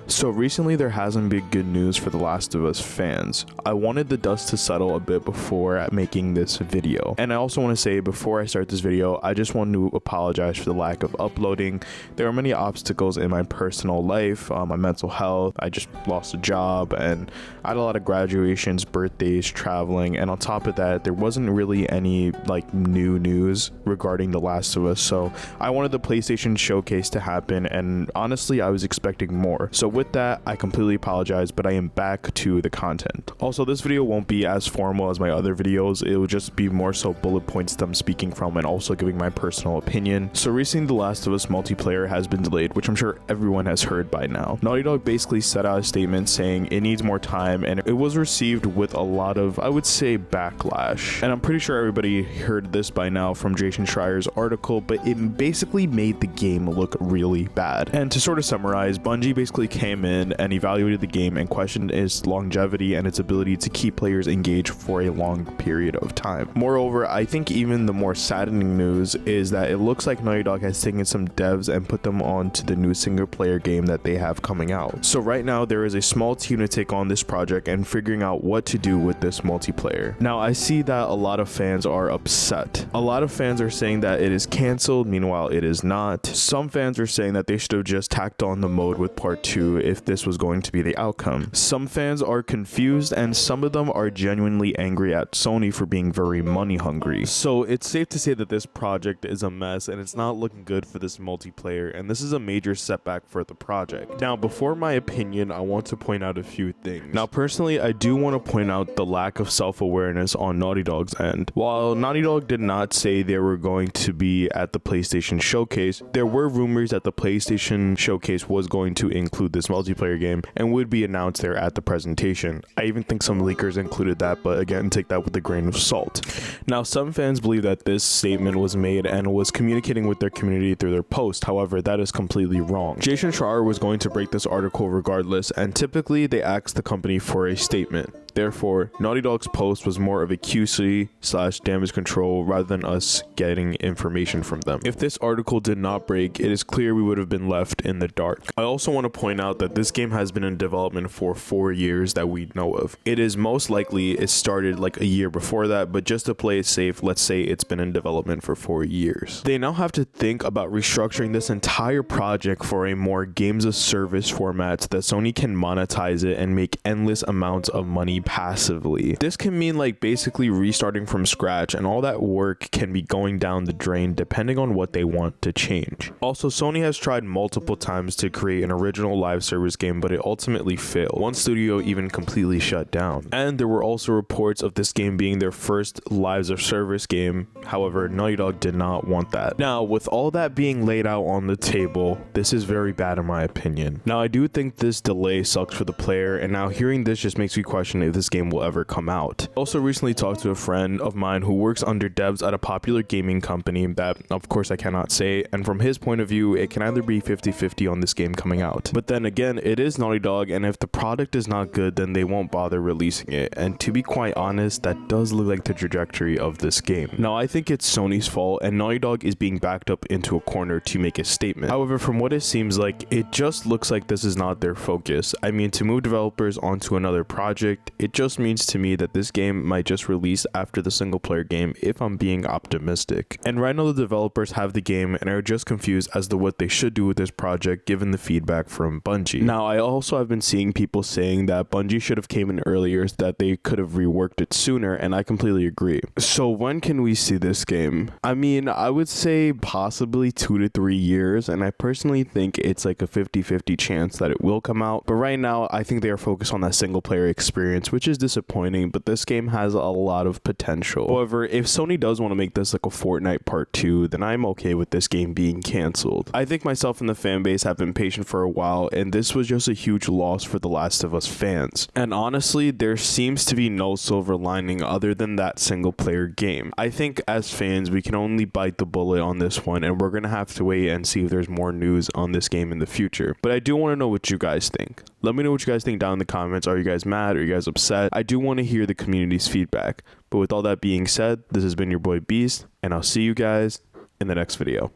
So recently there hasn't been good news for The Last of Us fans. I wanted the dust to settle a bit before making this video. And I also want to say before I start this video, I just want to apologize for the lack of uploading. There are many obstacles in my personal life, my mental health. I just lost a job and I had a lot of graduations, birthdays, traveling, and on top of that, there wasn't really any new news regarding The Last of Us. So I wanted the PlayStation showcase to happen, and honestly, I was expecting more. So with that, I completely apologize, but I am back to the content. Also, this video won't be as formal as my other videos. It will just be more so bullet points that I'm speaking from and also giving my personal opinion. So recently, The Last of Us multiplayer has been delayed, which I'm sure everyone has heard by now. Naughty Dog basically set out a statement saying it needs more time, and it was received with a lot of, I would say, backlash. And I'm pretty sure everybody heard this by now from Jason Schreier's article, but it basically made the game look really bad. And to sort of summarize, Bungie basically came in and evaluated the game and questioned its longevity and its ability to keep players engaged for a long period of time. Moreover, I think even the more saddening news is that it looks like Naughty Dog has taken some devs and put them onto the new single player game that they have coming out. So right now there is a small team to take on this project and figuring out what to do with this multiplayer. Now I see that a lot of fans are upset. A lot of fans are saying that it is canceled, meanwhile it is not. Some fans are saying that they should have just tacked on the mode with part 2 if this was going to be the outcome. Some fans are confused and some of them are genuinely angry at Sony for being very money hungry. So it's safe to say that this project is a mess and it's not looking good for this multiplayer, and this is a major setback for the project. Now before my opinion, I want to point out a few things. Now personally, I do want to point out the lack of self-awareness on Naughty Dog's end. While Naughty Dog did not say they were going to be at the PlayStation showcase, there were rumors that the PlayStation showcase was going to include this multiplayer game and would be announced there at the presentation. I even think some leakers included that, but again, take that with a grain of salt. Now, some fans believe that this statement was made and was communicating with their community through their post. However, that is completely wrong. Jason Schreier was going to break this article regardless, and typically they ask the company for a statement. Therefore, Naughty Dog's post was more of a QC/damage control rather than us getting information from them. If this article did not break, it is clear we would have been left in the dark. I also want to point out that this game has been in development for 4 years that we know of. It is most likely it started like a year before that, but just to play it safe, let's say it's been in development for 4 years. They now have to think about restructuring this entire project for a more games of service format so that Sony can monetize it and make endless amounts of money passively. This can mean basically restarting from scratch, and all that work can be going down the drain depending on what they want to change. Also, Sony has tried multiple times to create an original live service game, but it ultimately failed. One studio even completely shut down. And there were also reports of this game being their first live service game. However, Naughty Dog did not want that. Now, with all that being laid out on the table, this is very bad in my opinion. Now, I do think this delay sucks for the player, and now hearing this just makes me question if this game will ever come out. I also recently talked to a friend of mine who works under devs at a popular gaming company that, of course, I cannot say, and from his point of view, it can either be 50-50 on this game coming out. But then again, it is Naughty Dog, and if the product is not good, then they won't bother releasing it. And to be quite honest, that does look like the trajectory of this game. Now, I think it's Sony's fault, and Naughty Dog is being backed up into a corner to make a statement. However, from what it seems like, it just looks like this is not their focus. I mean, to move developers onto another project, it just means to me that this game might just release after the single player game if I'm being optimistic. And right now the developers have the game and are just confused as to what they should do with this project given the feedback from Bungie. Now, I also have been seeing people saying that Bungie should have came in earlier so that they could have reworked it sooner, and I completely agree. So when can we see this game? I mean, I would say possibly 2 to 3 years, and I personally think it's like a 50-50 chance that it will come out. But right now, I think they are focused on that single player experience, which is disappointing, but this game has a lot of potential. However, if Sony does want to make this like a Fortnite Part 2, then I'm okay with this game being canceled. I think myself and the fan base have been patient for a while, and this was just a huge loss for The Last of Us fans. And honestly, there seems to be no silver lining other than that single player game. I think as fans, we can only bite the bullet on this one, and we're gonna have to wait and see if there's more news on this game in the future. But I do want to know what you guys think. Let me know what you guys think down in the comments. Are you guys mad? Are you guys upset? I do want to hear the community's feedback. But with all that being said, this has been your boy Beast, and I'll see you guys in the next video.